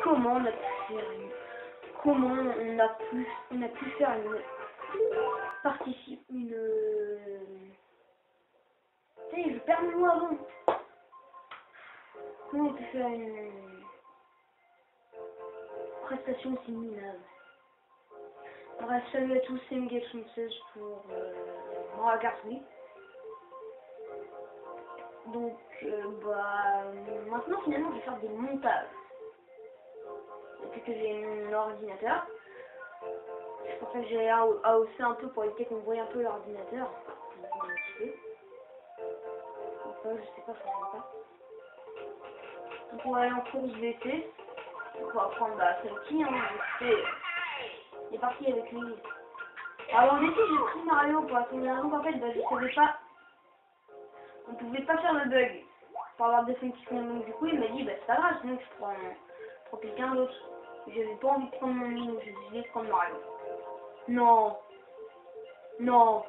comment on a pu faire comment on a pu faire je perds mon mot avant. Comment on peut faire une prestation aussi minable. Bref, salut à tous, c'est Mgate16 pour Maragasy. Donc, maintenant finalement je vais faire des montages. Depuis que j'ai un ordinateur, c'est pour ça que j'ai AOC un peu pour éviter qu'on voie un peu l'ordinateur. Enfin, je sais pas, ça va pas. Donc on va aller en course d'été. On va prendre celle-ci, hein, je sais. Il est parti avec lui. Alors en été j'ai pris Mario pour la première raison qu'en fait je savais pas. On pouvait pas faire le bug pour avoir définitivement. Donc du coup il m'a dit c'est pas grave, sinon je prends quelqu'un d'autre. J'avais pas envie de prendre mon Mino, j'ai décidé de prendre Mario. Non. Non.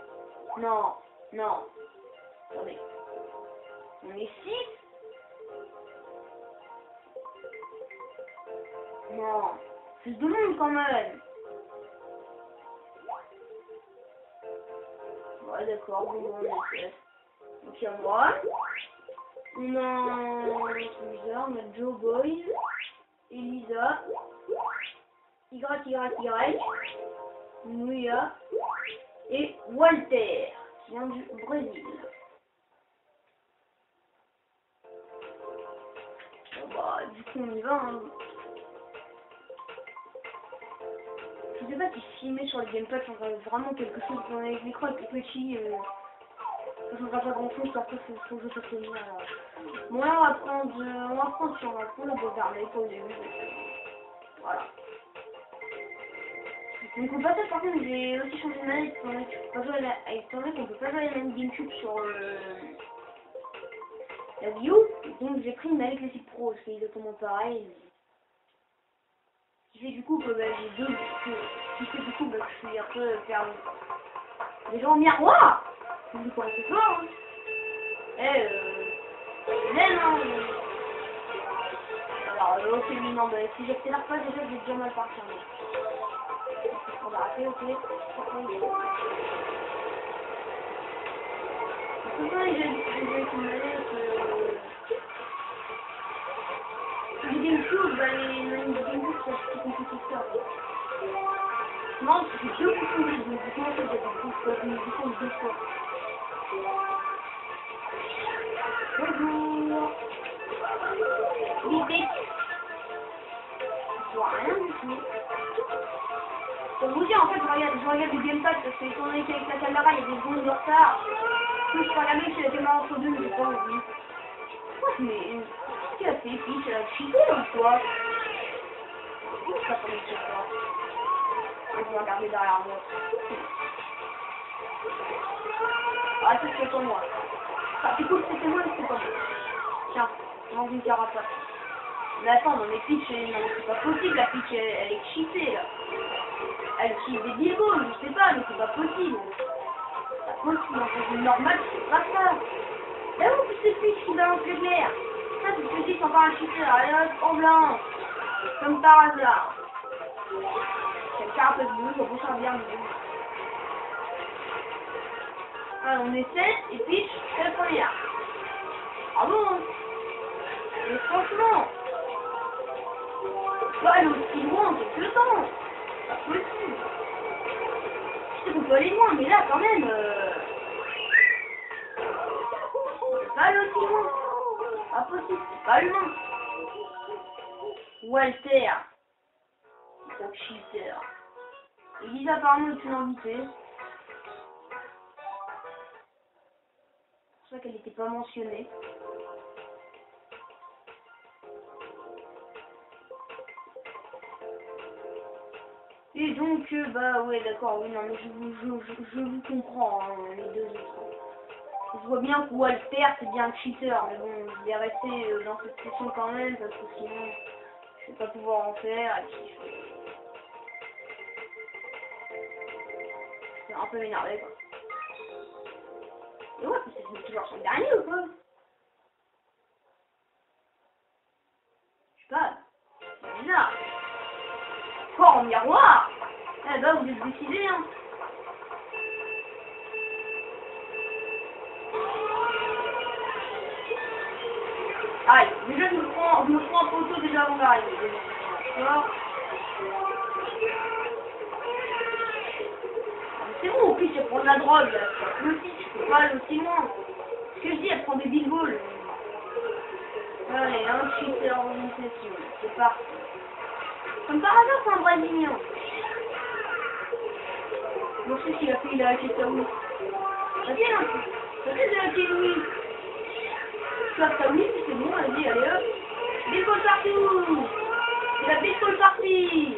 Non. Non. Attendez. On est 6. Non. Plus de monde quand même. Ouais d'accord, bon on est 7. Donc il y a moi. On a Lisa, on a Joe Boy, Elisa, YYY, Nouya et Walter, qui vient du Brésil. Bon, du coup on y va. Hein. Je sais pas si filmer sur le gamepad changerait vraiment quelque chose. Avec l'écran est plus petit, ça changera pas grand chose, après faut que je fasse venir. Bon là on va prendre sur un coup le beau vermeil pour le début. Voilà. Donc on peut pas par contre j'ai aussi changé de manette étant donné qu'on peut pas jouer à la même GameCube sur la Wii U. Donc j'ai pris une manette classique pro, c'est exactement pareil. Ce qui fait du coup que j'ai deux, qui fait du coup que je suis un peu perdu. Les gens au miroir, vous le connaissez pas hein. Même hein. Alors ok non si j'accélère pas déjà je vais déjà mal partir. On va arrêter, ok. Pourquoi j'ai une manette les GameCube, les manettes GameCube sont plus compliquées que ça. Non, c'est deux boutons, donc du coup en fait j'ai des boutons deux fois. Bonjour. L'idée. Je vois rien du tout. Pour vous dire, en fait, je regarde du gamepad parce que étant donné qu'avec la caméra, il y a des secondes de retard. Plus je regarde si la caméra entre deux, mais j'ai pas envie. Pourquoi mais qu'est-ce qu'elle a fait, Peach? Elle a cheaté ou quoi? Pourquoi ça fait ça? Je vais regarder derrière moi. Ah, c'est pour moi. Ah, du coup, c'était moi, mais c'est pas moi. Tiens, dans une carapace. Mais attends, non mais Peach, non mais c'est pas possible, la Peach, elle est cheatée, là. Elle cheat des dildos, je sais pas, mais c'est pas possible. C'est pas possible, en fait, normal, c'est pas ça. Là où c'est Peach qui balance l'éclair? Ça, c'est ce que c'est encore un cheater, allez hop, en blanc. Comme par hasard. C'est le carapace bleu, ça peut servir mieux. Ah, on est 7 et Peach, c'est la première. Ah bon? Mais franchement, faut aller aussi loin en quelque temps. C'est pas possible. Je sais qu'on peut aller loin, mais là quand même, on peut pas aller aussi loin. Pas possible, c'est pas humain. Walter, gros cheater. Elisa apparemment est une invitée. C'est pour ça qu'elle n'était pas mentionnée. Et donc, ouais, d'accord, oui, non, mais je vous comprends, hein, les deux autres. Je vois bien que Walter, c'est bien un cheater, mais bon, je vais rester dans cette session quand même, parce que sinon, je vais pas pouvoir en faire, et puis, c'est un peu énervé, quoi. Et ouais, c'est toujours son dernier, ou quoi? Je sais pas, c'est bizarre. ça. Encore en miroir. Eh ben, vous êtes décidés, hein. Aïe, déjà je me prends en photo déjà avant d'arriver. D'accord. C'est bon, au pire, je vais prendre la drogue, là. Le aussi, je peux pas aller aussi loin. Ce que je dis, elle prend des big balls. Allez, un cheater dans une session. C'est parti. Comme par hasard, c'est un Brésilien. Bon, je sais qu'il a fait la Ketaoui. Ok, hein. Ça fait de la Ketaoui. Tu as Ketaoui, c'est bon, vas-y, allez hop. Baseball partout. C'est la baseball partie.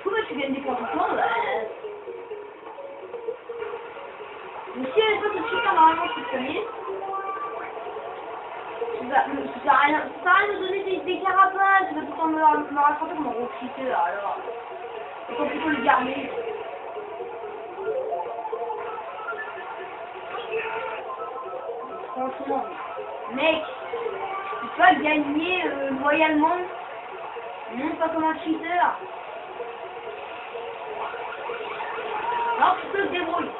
Pourquoi tu gagnes des points tout le temps, bah... Mais si elle n'est pas tout de suite, normalement, c'est premier. Ça sert à rien de donner des carapaces, tu vas tout le temps me rattraper comme un gros cheater, alors. Autant plutôt le garder. Franchement, mec, tu peux pas gagner loyalement. Non, pas comme un cheater. Non, tu te débrouilles.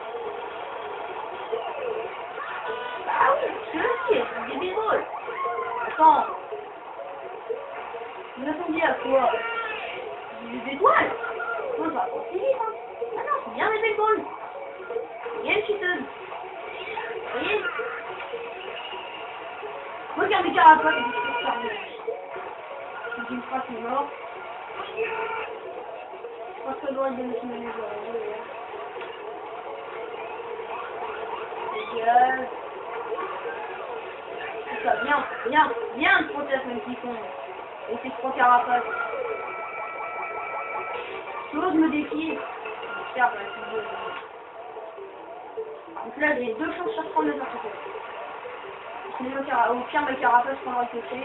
Bah oui, je le sais, c'est des drôles. Attends. Vous attendez à quoi? Des étoiles? Non, ça va pas si vite, hein. Ah non, c'est bien des bégoles. Bien une cheateuse. Vous voyez? Regarde les carapaces, c'est toujours fermé. C'est une phrase est mort. Je pense que ça doit être de notre maison. Dégage. C'est ça, viens, te protège même s'ils sont. Et c'est 3 carapaces. J'ose me défier. J'espère, donc là, j'ai 2 chances sur 3 de faire sauter. Sinon, au pire, ma carapace prendra le côté.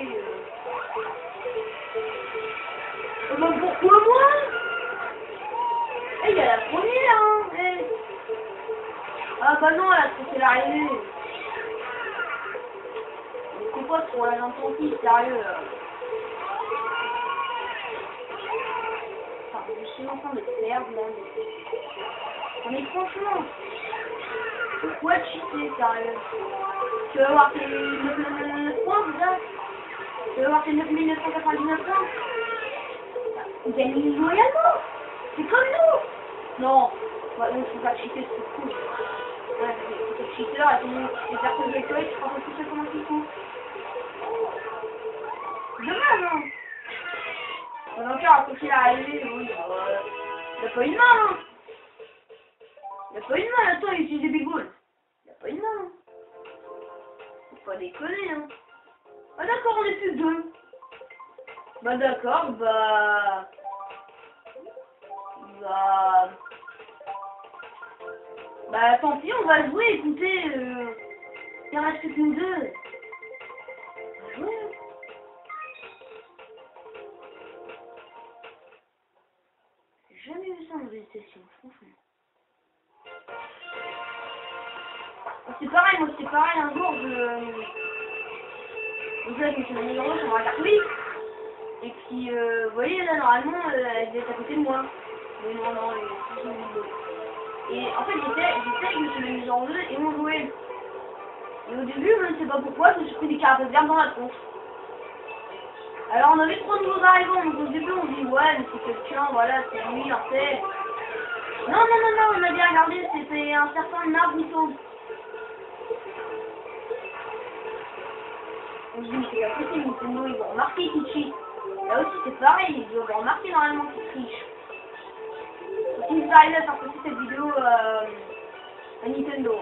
Oh, mais pourquoi moi? Eh, il y a la première, hein. Eh. Ah bah non, elle a trouvé l'arrivée. C'est quoi pour la gentille, sérieux là. Enfin, je suis en train de perdre là. Mais franchement, pourquoi cheater, sérieux? Tu vas voir tes 999 points, c'est ça? Tu vas voir tes 9999 points? Gagne loyalement. C'est comme nous. Non, bah, donc faut pas cheater, c'est cool. Ouais, c'est cheater, et puis les personnes avec toi, tu crois pas tout ça comment ils font. Dommage, hein. On a encore accroché l'arrivée, oui. Il a pas une main, hein. Il a pas une main, attends, il utilise des big balls. Il a pas une main, hein. Faut pas déconner, hein. Ah d'accord, on est plus que 2. Bah d'accord, bah tant pis, on va jouer, écoutez, il reste que nous 2. On va jouer. J'ai jamais vu ça dans une session, franchement. C'est pareil, moi c'est pareil, un jour je avec mes amis normaux sur ma carte oui. Et puis vous voyez là normalement elle devait être à côté de moi. Mais non, et en fait j'étais avec mes amis en jeu et on jouait. Et au début je ne sais pas pourquoi je me suis pris des carapaces vertes dans la tronche. Alors on avait 3 nouveaux arrivants, donc au début on dit ouais mais c'est quelqu'un, voilà, c'est lui en fait. Non, on a bien regardé, c'était un certain Naruto. On se dit, mais c'est pas possible, Nintendo, ils vont remarquer qu'il cheat. Là aussi, c'est pareil, ils vont remarquer normalement qu'il triche. Donc, ils nous arrivent à faire passer cette vidéo à Nintendo.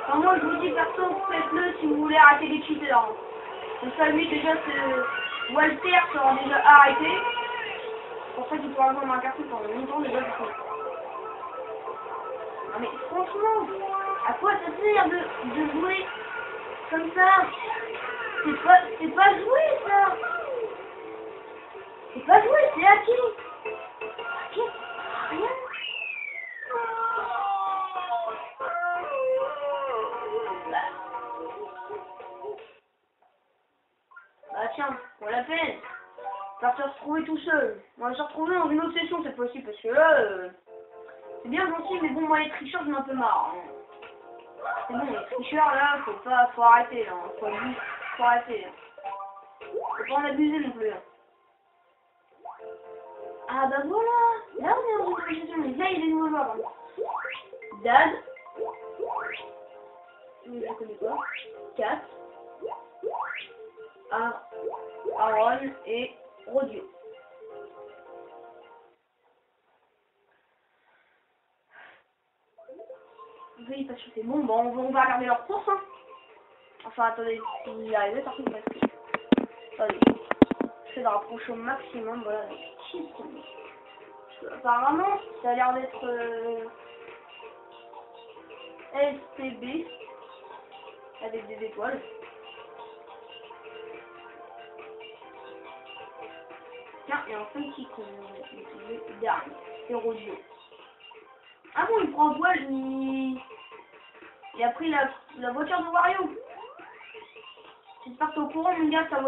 Enfin, moi, je vous dis, perso, faites-le si vous voulez arrêter les cheaters. Donc, ça, lui, déjà, Walter sera déjà arrêté. C'est pour ça qu'il pourra jouer ma carte pendant longtemps, déjà, du coup. Non, mais franchement, à quoi ça sert de jouer comme ça? C'est pas jouer ça. C'est pas jouer, c'est acquis. Acquis, rien. pour la peine. Va se retrouver tout seul. On va se retrouver dans une autre session cette fois-ci, parce que là, c'est bien gentil, mais bon, moi les tricheurs, j'en ai un peu marre. Hein. C'est bon, les tricheurs, là, faut arrêter, là. Faut arrêter. Hein. Faut pas en abuser non plus. Hein. Ah bah voilà, là on est dans une nouvelle session, mais là il y a des nouveaux joueurs. Hein. Dad. Je connais pas. Kat. Aaron et Rodio. Oui, parce que c'est bon, on va regarder leur course. Hein. Enfin, attendez, si vous y arrivez, par contre, parce que... Attendez, je fais de rapprocher au maximum, voilà. Apparemment, ça a l'air d'être STB, avec des étoiles. Tiens, il y a un petit qu'on va utiliser dernier, c'est Rodio. Ah bon, il prend voile, il a pris la voiture de Wario. J'espère que t'es au courant, mon gars, ta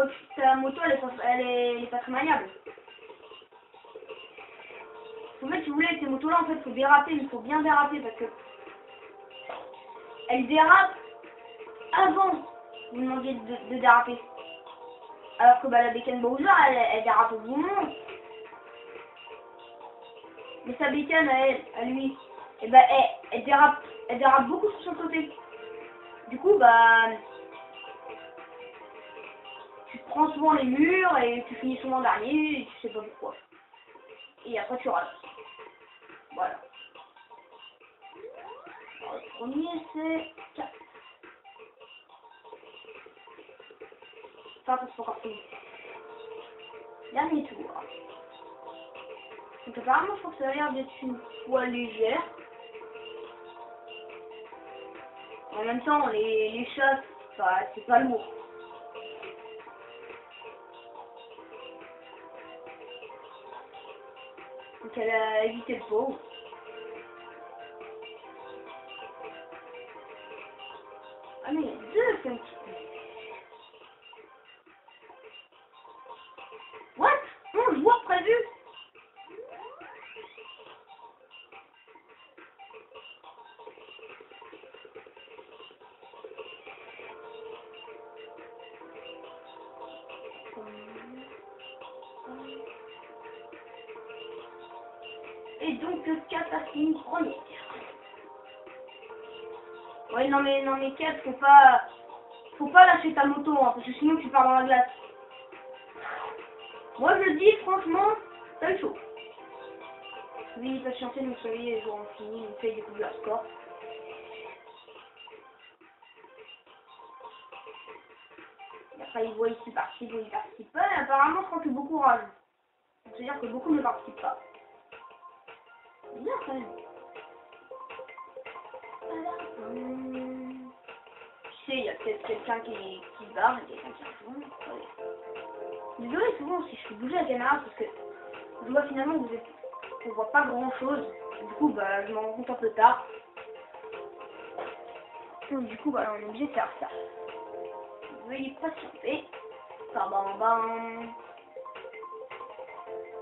moto, elle est pas très maniable. En fait, si vous voulez, avec ces motos-là, en fait, il faut déraper, il faut bien déraper, parce que elle dérape avant vous demandiez de déraper. Alors que bah, la bécane Bowser, elle dérape au bon moment. Mais sa bécane à lui, et bah, elle dérape beaucoup sur son côté. Du coup, bah, tu prends souvent les murs et tu finis souvent dernier et tu sais pas pourquoi. Et après tu rates. Voilà. Alors, le premier c'est 4. Ça c'est encore fini. Dernier tour. Donc apparemment je crois que ça a l'air d'être une fois légère. En même temps les chasses, c'est pas lourd. Donc elle a évité le pot. Ah mais il y a deux c'est un petit peu. What? 11 joueurs prévus? Et donc 4 a fini premier. Ouais non mais 4 faut pas lâcher ta moto hein, parce que sinon tu pars dans la glace. Moi je dis franchement, t'as le chaud. Oui, patientez, nous soyez les jours en fini, on fait découvrir le score. Et après ils voient ici participer, ils participent pas, et apparemment je crois que beaucoup ragent. C'est-à-dire que beaucoup ne participent pas. C'est bien quand même. Tu sais, il y a peut-être quelqu'un qui se barre et quelqu'un qui rejoint. Désolé souvent si je fais bouger la caméra parce que je vois finalement que on voit pas grand chose. Du coup bah je m'en rends compte un peu tard. Donc du coup bah on est obligé de faire ça. Veuillez patienter. Bam bam bam.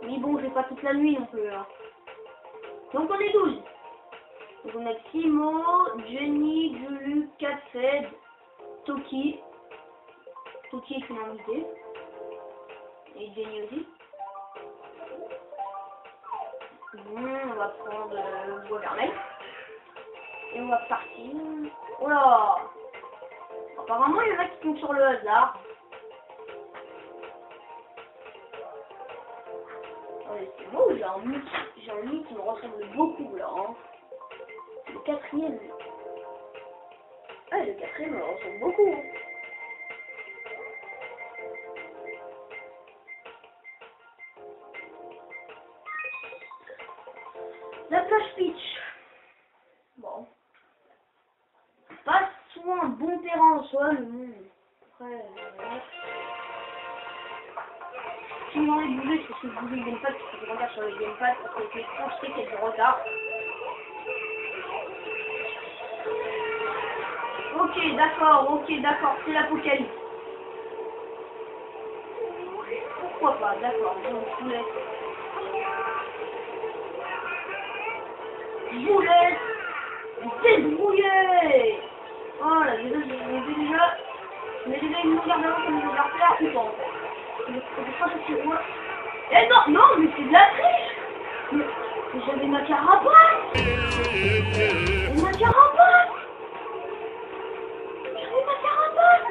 Mais bon j'ai pas toute la nuit non plus. Hein. Donc on est 12. Donc on a Timo, Jenny, Julu, Catfed, Toki. Toki est une invitée. Et Jenny aussi. Bon, on va prendre le bois vermeil. Et on va partir. Oh là! Apparemment, il y en a qui sont sur le hasard. C'est moi ou j'ai un nid qui me ressemble beaucoup là. Hein. Le quatrième. Ah, le quatrième me ressemble beaucoup. Hein. La plage pitch. Bon. Pas soit un bon terrain en soi, mais bon. Après, si vous envie de bouger, c'est parce que vous bougez le gamepad, parce que je regarde sur le gamepad, parce que l'écran, je sais qu'il y a du retard. Ok, d'accord, c'est l'apocalypse. pourquoi pas, d'accord, donc je vous laisse. Je vous laisse débrouiller. Voilà, déjà, mais déjà une longueur d'avance comme je vais la faire ou pas en fait. Je crois que c'est moi. Eh non, non, mais c'est de la triche. Mais j'avais ma carapace. Et ma carapace. J'avais ma carapace.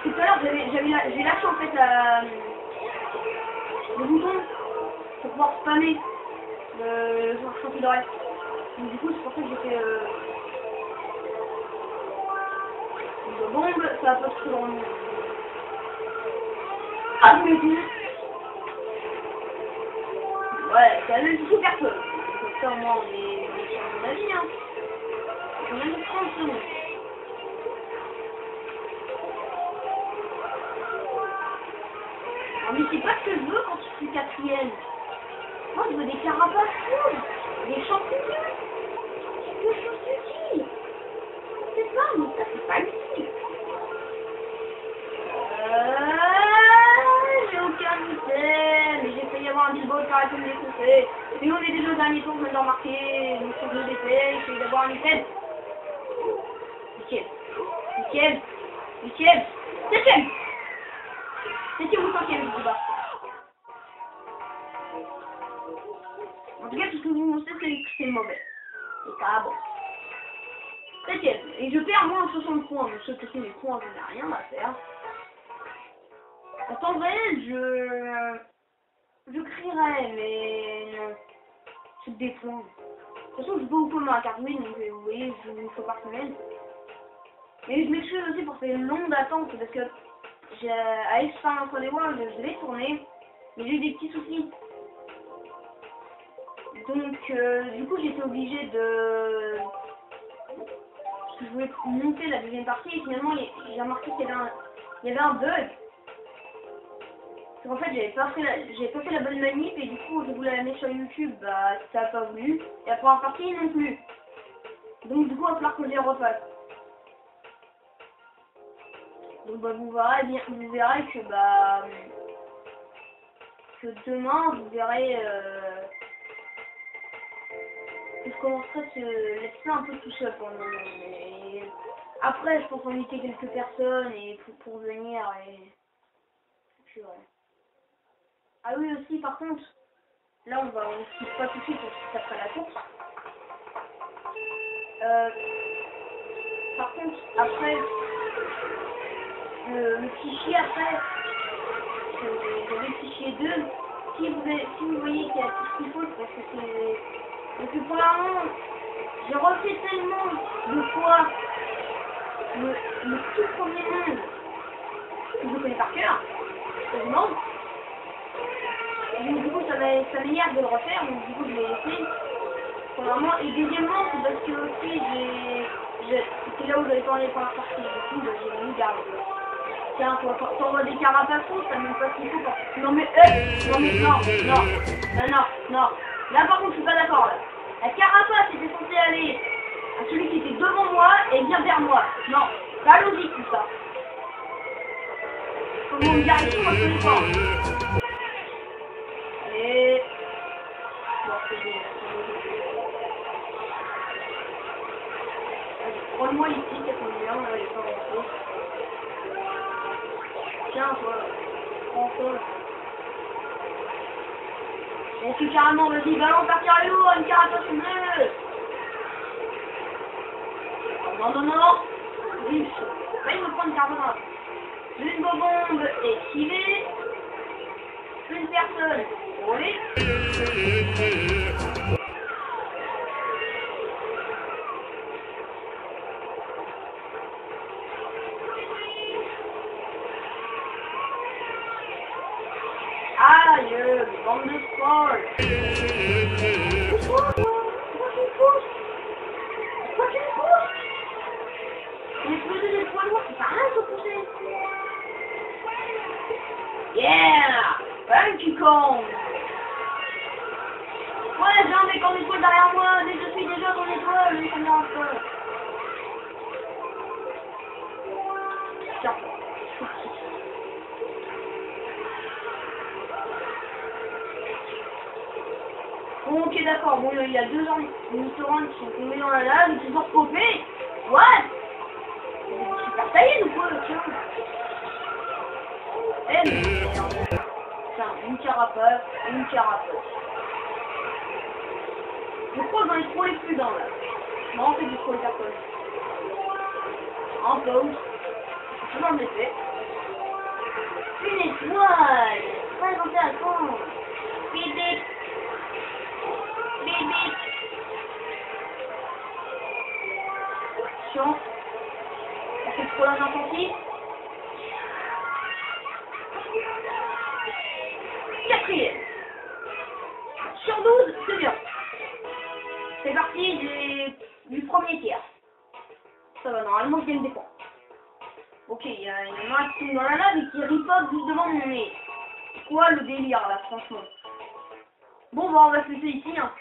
Tout à l'heure, j'ai lâché en fait le bouton pour pouvoir spammer le champion d'oreille. Donc du coup, c'est pour ça que j'ai fait une bombe, ça va pas se dans le... Ah, mais dis. Ouais, ça ne dit personne. Comme ça, au moins, on est sur la vie, hein. On a mis 30 secondes. Mais c'est pas ce que je veux quand je suis quatrième. Moi, je veux des carapaces rouges, des champignons. Que je suis qui? C'est pas, mais ça, c'est pas utile. J'ai aucun item. Mais j'ai failli avoir un billboard qui arrête de me défoncer. Mais on est déjà au dernier tour, je viens de remarquer. Donc, sur 2 DP, j'ai d'avoir un item. 8ème. 8ème. 8ème. 7ème. 7ème ou 5ème, je sais pas. En tout cas, tout ce que vous savez, c'est que c'est mauvais. Et ça, bon. 7ème. Et je perds moins de 60 points. Mais ce que c'est les points, je n'ai rien à faire. En vrai, je crierais, mais non. C'est des points. De toute façon, je peux vous prendre ma carte win, donc vous voyez, je vous fais par semaine. Mais je m'excuse aussi pour ces longues attentes, parce que à X-Fin entre les Worlds, je l'ai tourné, mais j'ai eu des petits soucis. Donc, du coup, j'étais obligée de... Je voulais monter la deuxième partie, et finalement, j'ai remarqué qu'il y avait un bug. En fait, j'avais pas fait la bonne manip, et du coup, je voulais la mettre sur YouTube, bah, ça a pas voulu. Et la première partie, non plus. Donc, du coup, il va falloir que je les refasse. Donc, bah, vous verrez que, bah, que demain, vous verrez, que je commencerai ce let's play un peu tout seul pour le moment. Mais après, je pense inviter quelques personnes et pour venir et puis ouais. Ah oui aussi, par contre, là on skip pas tout de suite parce que ça fera la course. Par contre, après, le fichier après, j'avais le fichier 2. Si vous voyez qu'il y a tout ce qu'il faut, c'est parce que c'est... Parce que pour l'instant, j'ai refait tellement de fois le tout premier monde que je connais par cœur, quasiment. Donc du coup, ça m'énerve de le refaire, donc du coup, je l'ai laissé. Premièrement, et deuxièmement, c'est parce que aussi, c'est là où j'avais pas les premières parties, du coup, j'ai voulu garder. Tiens, t'envoies des carapaces, ça même pas ce qu'il faut pour... Non mais, non mais, non. Là par contre, je suis pas d'accord, là. La carapace était censée aller à celui qui était devant moi et bien vers moi. Non, pas logique tout ça. Comment me direction, moi je connais pas. Et... Bon, c'est bon. Allez, prends-moi ici, ça tombe bien, là, il est pas rentré. Tiens, toi, prends toi. Et puis carrément, vas-y, balance partir à l'eau, une carapace bleue. Non. Oui, là, il me prend une carapace. Une bombe esquivée. Une personne. Oui. Aïe, bande de trolls. Pourquoi tu me pousses? Il explosé des points noirs, ça sert à rien de se pousser. Yeah! Thank you, con! Ouais, Ouais, j'ai un mec en étoile derrière moi, mais je suis déjà en étoile, mais ça me dérange pas. Tiens. Bon, ok, d'accord. Bon, il y a 2 ornithorynques qui sont tombés dans la lave et qui sont repopés. What? C'est super taillé ou quoi, tiens. Eh, mais... Tiens, une carapace, une carapace. Je crois que j'en ai trop les plus dans là. Non, c'est du trop les personnes. En pause. Je m'en ai fait. Une étoile. Très intéressant. Bébé. Bébé. Attention. C'est trop la intensif. 4e. Sur 12, c'est bien. C'est parti du premier tiers. Ça va, normalement je gagne des points. Ok, il y en a un qui tombe dans la lave et qui ripote juste devant mon nez. Quoi le délire là, franchement. Bon, bah on va se laisser ici. Hein.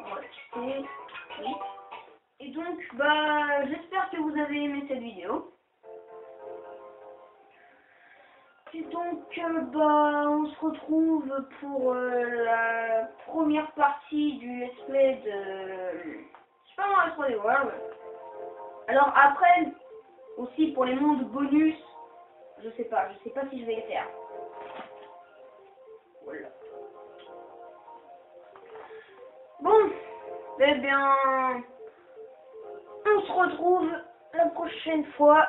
On va quitter. Oui. Et donc, bah, j'espère que vous avez aimé cette vidéo. Et donc, bah, on se retrouve pour la première partie du let's play de Super Mario 3D World. Alors après, aussi pour les mondes bonus, je sais pas si je vais les faire. Voilà. Bon, eh bien, on se retrouve la prochaine fois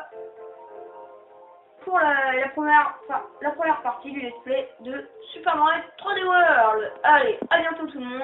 pour la première partie du let's play de Super Mario 3D World. Allez, à bientôt tout le monde.